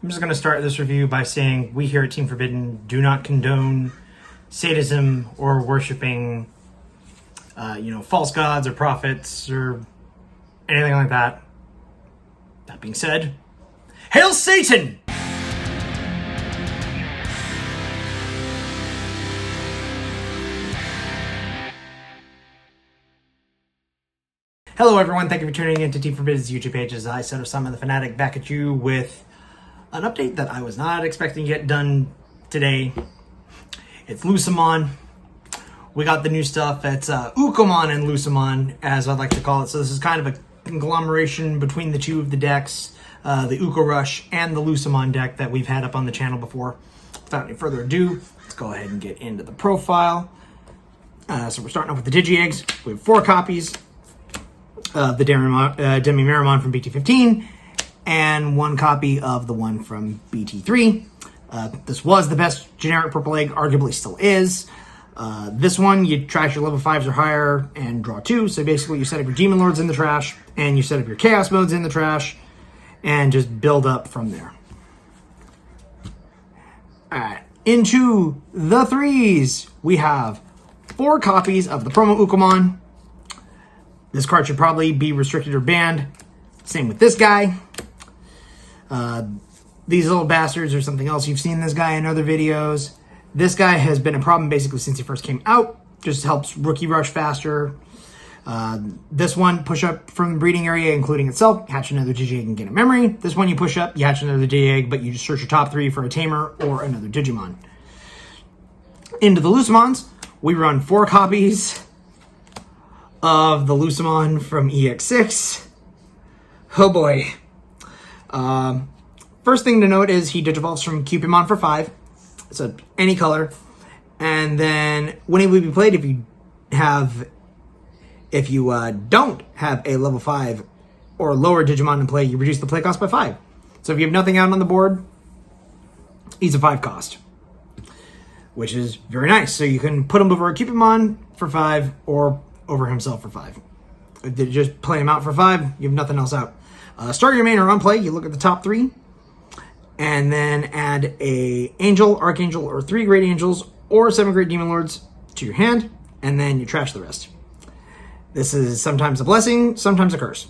I'm just going to start this review by saying we here at Team Forbidden do not condone sadism or worshiping, false gods or prophets or anything like that. That being said, Hail Satan! Hello everyone, thank you for tuning in to Team Forbidden's YouTube page. As I said, Lucemon the Fanatic back at you with an update that I was not expecting to get done today. It's Lucemon. We got the new stuff. It's Ukomon and Lucemon, as I'd like to call it. So this is kind of a conglomeration between the two of the decks, the Uko Rush and the Lucemon deck that we've had up on the channel before. Without any further ado, let's go ahead and get into the profile. So we're starting off with the Digi-Eggs. We have 4 copies of the Demi-Meramon from BT15 and 1 copy of the one from BT3. This was the best generic purple egg, arguably still is. This one, you trash your level 5s or higher and draw 2. So basically you set up your Demon Lords in the trash and you set up your Chaos Modes in the trash and just build up from there. Alright, into the 3s, we have 4 copies of the promo Ukomon. This card should probably be restricted or banned. Same with this guy. These little bastards are something else. You've seen this guy in other videos. This guy has been a problem basically since he first came out. Just helps rookie rush faster. This one, push up from the breeding area, including itself. Hatch another Digi-Egg and get a memory. This one, you push up, you hatch another Digi-Egg, but you just search your top 3 for a Tamer or another Digimon. Into the Lucemons, we run 4 copies of the Lucemon from EX-6. Oh boy. First thing to note is he digivolves from Cupidmon for 5. So any color. And then when he would be played, if you don't have a level 5 or lower Digimon in play, you reduce the play cost by 5. So if you have nothing out on the board, he's a 5 cost, which is very nice. So you can put him over a Cupidmon for 5 or over himself for 5. If you just play him out for 5, you have nothing else out. Start your main or on play, you look at the top 3, and then add a Angel, Archangel, or 3 Great Angels, or 7 Great Demon Lords to your hand, and then you trash the rest. This is sometimes a blessing, sometimes a curse.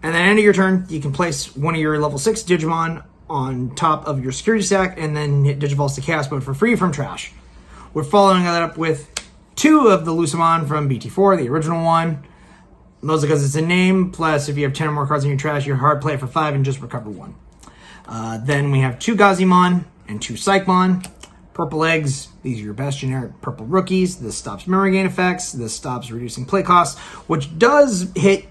And then at the end of your turn, you can place one of your level 6 Digimon on top of your security stack, and then hit Digivolves to Chaos Mode for free from trash. We're following that up with 2 of the Lucemon from BT4, the original one. Mostly because it's a name, plus if you have 10 or more cards in your trash, you're hard play for 5 and just recover 1. Then we have 2 Gazimon and 2 Psychmon. Purple eggs, these are your best generic purple rookies. This stops memory gain effects. This stops reducing play costs, which does hit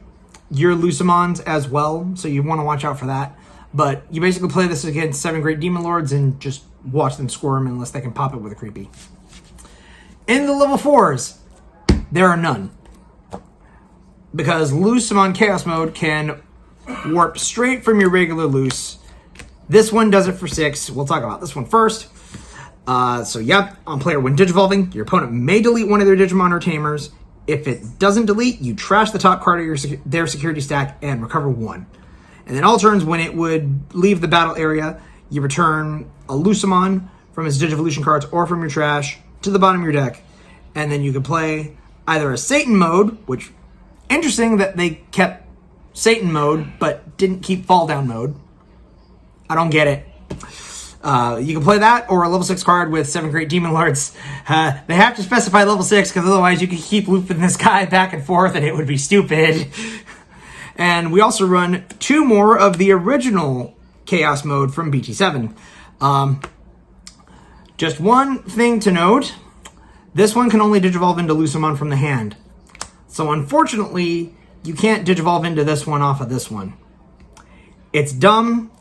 your Lucemons as well, so you want to watch out for that. But you basically play this against 7 Great Demon Lords and just watch them squirm unless they can pop it with a creepy. In the level 4s, there are none. Because Lucemon Chaos Mode can warp straight from your regular Luce. This one does it for 6. We'll talk about this one first. So yep, on player when digivolving, your opponent may delete one of their Digimon or Tamers. If it doesn't delete, you trash the top card of their security stack and recover 1. And then all turns, when it would leave the battle area, you return a Lucemon from his Digivolution cards or from your trash to the bottom of your deck. And then you can play either a Satan mode, which, interesting that they kept Satan mode, but didn't keep Fall Down mode. I don't get it. You can play that, or a level 6 card with 7 Great Demon Lords. They have to specify level 6, because otherwise you could keep looping this guy back and forth, and it would be stupid. And we also run 2 more of the original Chaos mode from BT7. Just one thing to note. This one can only digivolve into Lucemon from the hand. So unfortunately, you can't digivolve into this one off of this one. It's dumb,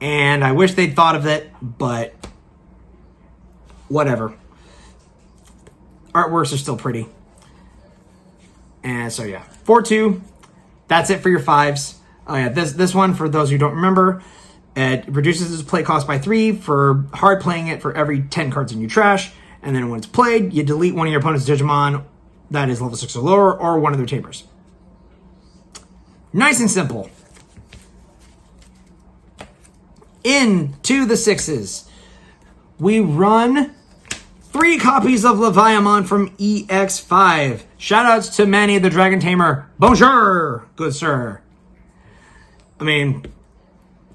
and I wish they'd thought of it, but whatever. Artworks are still pretty. And so yeah, 4-2. That's it for your 5s. Oh yeah, this one, for those who don't remember, it reduces its play cost by 3 for hard playing it for every 10 cards in your trash. And then when it's played, you delete one of your opponent's Digimon that is level 6 or lower, or one of their Tamers. Nice and simple. into the 6s. We run 3 copies of Lucemon from EX-6. Shoutouts to Manny the Dragon Tamer. Bonjour, good sir. I mean,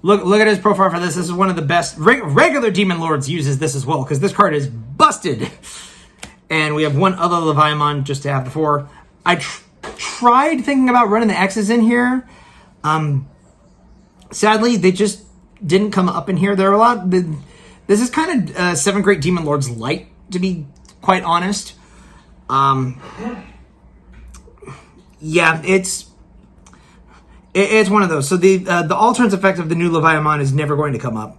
look at his profile for this. This is one of the best. Regular Demon Lords uses this as well, because this card is busted. And we have one other Lucemon just to have the 4. I tried thinking about running the X's in here. Sadly, they just didn't come up in here. There are a lot. This is kind of 7 Great Demon Lords light, to be quite honest. Yeah, it's one of those. So the alternate effect of the new Lucemon is never going to come up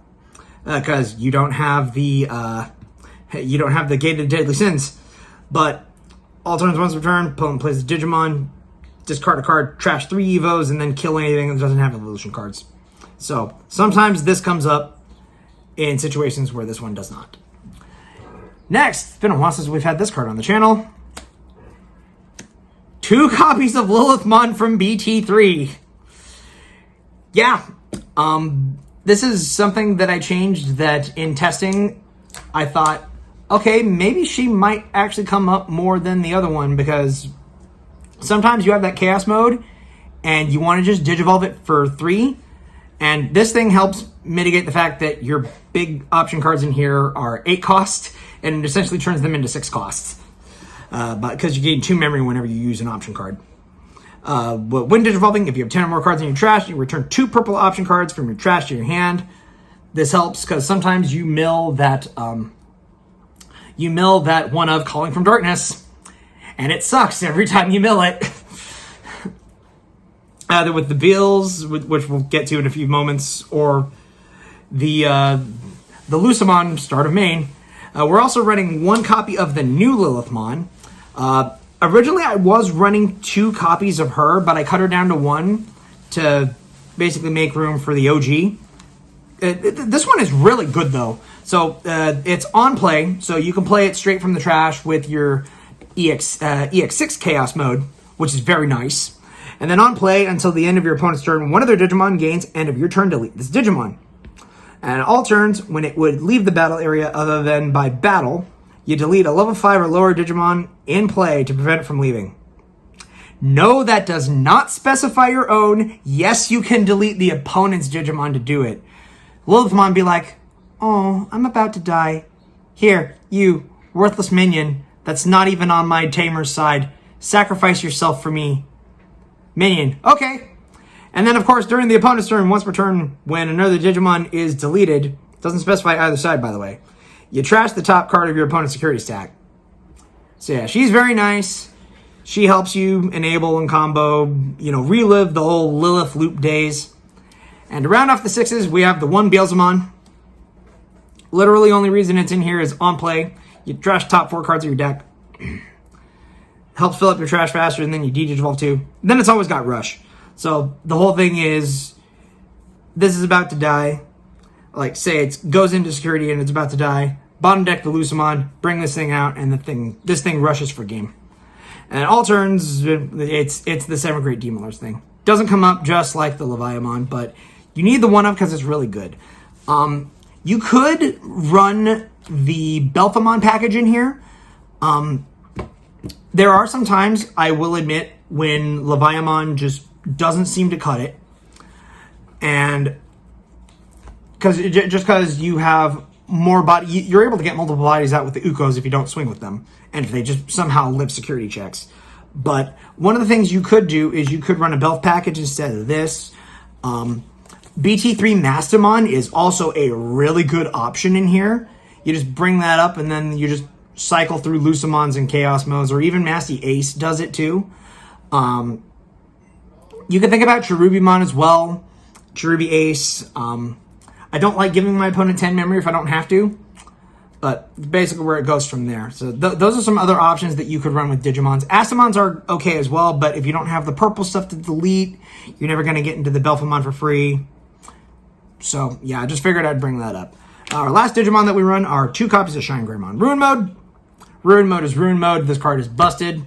because you don't have the Gate of Deadly Sins. But alternates once per turn, opponent plays the Digimon, discard a card, trash 3 Evos, and then kill anything that doesn't have evolution cards. So sometimes this comes up in situations where this one does not. Next, it's been a while since we've had this card on the channel. 2 copies of Lucemon from BT3. Yeah, this is something that I changed that in testing, I thought, okay, maybe she might actually come up more than the other one, because sometimes you have that chaos mode and you want to just digivolve it for 3. And this thing helps mitigate the fact that your big option cards in here are 8 cost, and it essentially turns them into 6 costs. Because you gain 2 memory whenever you use an option card. But when digivolving, if you have 10 or more cards in your trash, you return 2 purple option cards from your trash to your hand. This helps because sometimes you mill that one of Calling from Darkness, and it sucks every time you mill it. Either with the Beals, which we'll get to in a few moments, or the Lucemon, Start of Main. We're also running 1 copy of the new Lilithmon. Originally, I was running 2 copies of her, but I cut her down to 1 to basically make room for the OG. This one is really good, though. So it's on play, so you can play it straight from the trash with your EX-6 Chaos mode, which is very nice. And then on play until the end of your opponent's turn, one of their Digimon gains end of your turn delete this Digimon. And all turns, when it would leave the battle area other than by battle, you delete a level 5 or lower Digimon in play to prevent it from leaving. No, that does not specify your own. Yes, you can delete the opponent's Digimon to do it. Lilithmon be like, oh, I'm about to die. Here, you, worthless minion, that's not even on my Tamer's side. Sacrifice yourself for me. Minion, okay. And then, of course, during the opponent's turn, once per turn, when another Digimon is deleted, doesn't specify either side, by the way, you trash the top card of your opponent's security stack. So yeah, she's very nice. She helps you enable and combo, relive the whole Lilith loop days. And to round off the 6s, we have the 1 Beelzemon. Literally, only reason it's in here is on play. You trash top 4 cards of your deck. Helps fill up your trash faster, and then you de-digivolve 2. Then it's always got Rush. So the whole thing is, this is about to die. Like, say it goes into security and it's about to die. Bottom deck the Lucemon, bring this thing out, and this thing rushes for game. And all turns, it's the 7 Great Demon Lords thing. Doesn't come up just like the Lucemon, but you need the 1-of because it's really good. You could run the Belphamon package in here. There are some times, I will admit, when Lucemon just doesn't seem to cut it. And because you have more body, you're able to get multiple bodies out with the Ukos if you don't swing with them, and if they just somehow live security checks. But one of the things you could do is you could run a Belf package instead of this. BT3 Mastamon is also a really good option in here. You just bring that up, and then you just cycle through Lucemons and Chaos modes, or even Masty Ace does it too. You can think about Cherubimon as well. Cherubi Ace. I don't like giving my opponent 10 memory if I don't have to, but basically where it goes from there. So those are some other options that you could run with Digimons. Astamons are okay as well, but if you don't have the purple stuff to delete, you're never going to get into the Belphamon for free. So yeah, I just figured I'd bring that up. Our last Digimon that we run are 2 copies of Shine Greymon. Ruin Mode. Ruin Mode is Ruin Mode. This card is busted.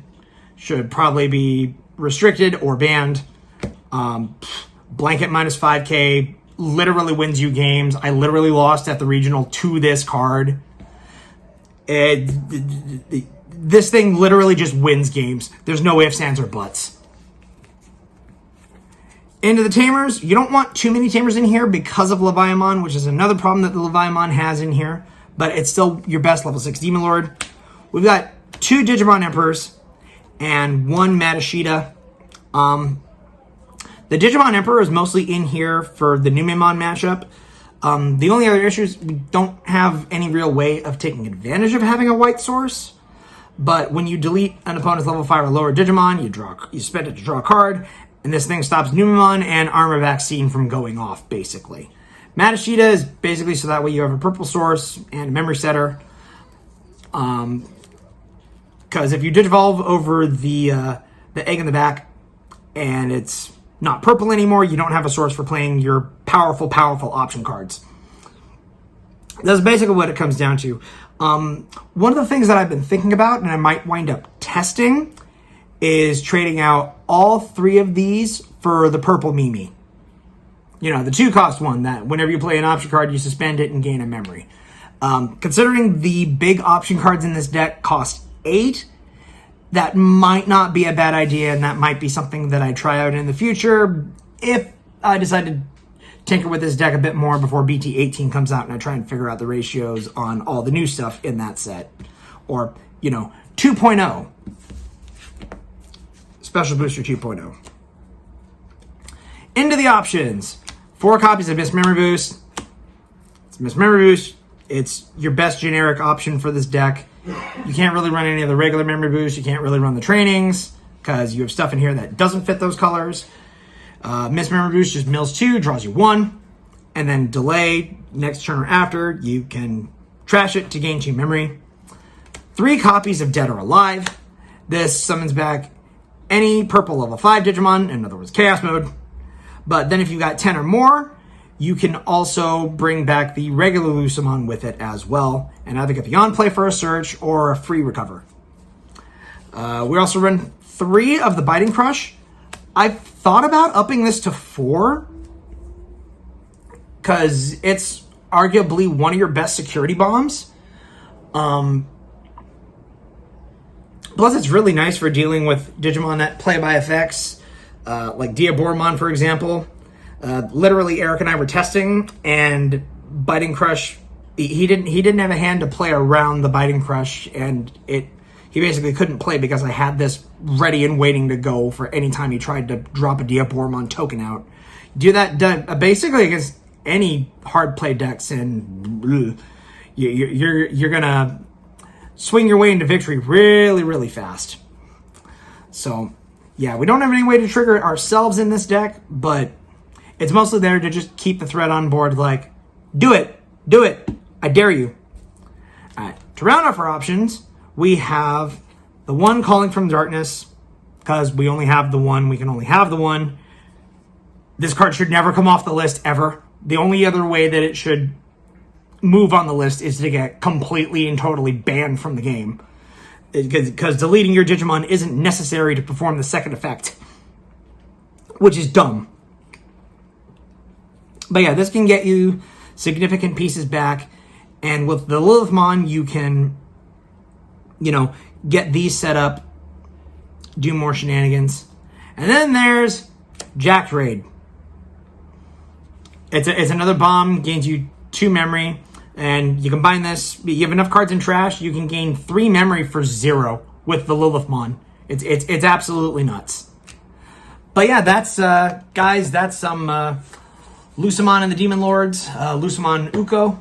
Should probably be restricted or banned. Blanket minus 5k, literally wins you games. I literally lost at the regional to this card. This thing literally just wins games. There's no ifs, ands, or buts. Into the Tamers. You don't want too many Tamers in here because of Leviamon, which is another problem that the Leviamon has in here. But it's still your best level 6 Demon Lord. We've got 2 Digimon Emperors and 1 Matashita. The Digimon Emperor is mostly in here for the Numemon matchup. The only other issue is we don't have any real way of taking advantage of having a white source. But when you delete an opponent's level 5 or lower Digimon, you spend it to draw a card, and this thing stops Numemon and Armor Vaccine from going off, basically. Matashita is basically so that way you have a purple source and a memory setter. Because if you Digivolve over the egg in the back and it's not purple anymore, you don't have a source for playing your powerful option cards. That's basically what it comes down to. One of the things that I've been thinking about, and I might wind up testing, is trading out all 3 of these for the purple Mimi. You know, the 2-cost one that whenever you play an option card, you suspend it and gain a memory. Considering the big option cards in this deck cost 8, that might not be a bad idea, and that might be something that I try out in the future if I decide to tinker with this deck a bit more before BT18 comes out and I try and figure out the ratios on all the new stuff in that set. Or, you know, 2.0. Special Booster 2.0. Into the options. 4 copies of Miss Memory Boost. It's Miss Memory Boost. It's your best generic option for this deck. You can't really run any of the regular Memory Boosts. You can't really run the trainings because you have stuff in here that doesn't fit those colors. Miss Memory Boost just mills 2, draws you 1, and then delay next turn or after. You can trash it to gain 2 memory. 3 copies of Dead or Alive. This summons back any purple level 5 Digimon, in other words, Chaos Mode. But then if you've got 10 or more, you can also bring back the regular Lucemon with it as well, and either get the on-play for a search or a free recover. We also run 3 of the Biting Crush. I've thought about upping this to 4, because it's arguably one of your best security bombs. Plus, it's really nice for dealing with Digimon that play by effects, like Diaboromon, for example. Literally, Eric and I were testing, and Biting Crush, he didn't have a hand to play around the Biting Crush, and he basically couldn't play because I had this ready and waiting to go for any time he tried to drop a Diaboromon token out. Do that basically against any hard play decks, and you're gonna swing your way into victory really, really fast. So, yeah, we don't have any way to trigger it ourselves in this deck, but it's mostly there to just keep the threat on board, like, do it, I dare you. All right, to round off our options, we have the 1 Calling from Darkness, because we only have the 1, we can only have the 1. This card should never come off the list, ever. The only other way that it should move on the list is to get completely and totally banned from the game. Because deleting your Digimon isn't necessary to perform the second effect, which is dumb. But yeah, this can get you significant pieces back, and with the Lilithmon, you can, you know, get these set up, do more shenanigans. And then there's Jacked Raid. It's another bomb, gains you 2 memory, and you combine this, you have enough cards in trash, you can gain 3 memory for 0 with the Lilithmon. It's absolutely nuts. But yeah, that's, guys, that's some Lucemon and the Demon Lords, Lucemon Uko.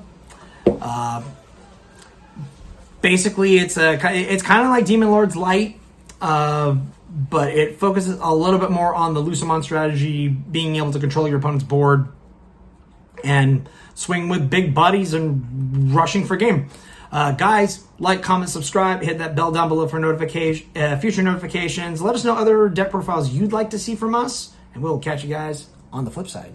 Basically, it's kind of like Demon Lords Light, but it focuses a little bit more on the Lucemon strategy, being able to control your opponent's board and swing with big bodies and rushing for game. Guys, like, comment, subscribe, hit that bell down below for future notifications. Let us know other deck profiles you'd like to see from us, and we'll catch you guys on the flip side.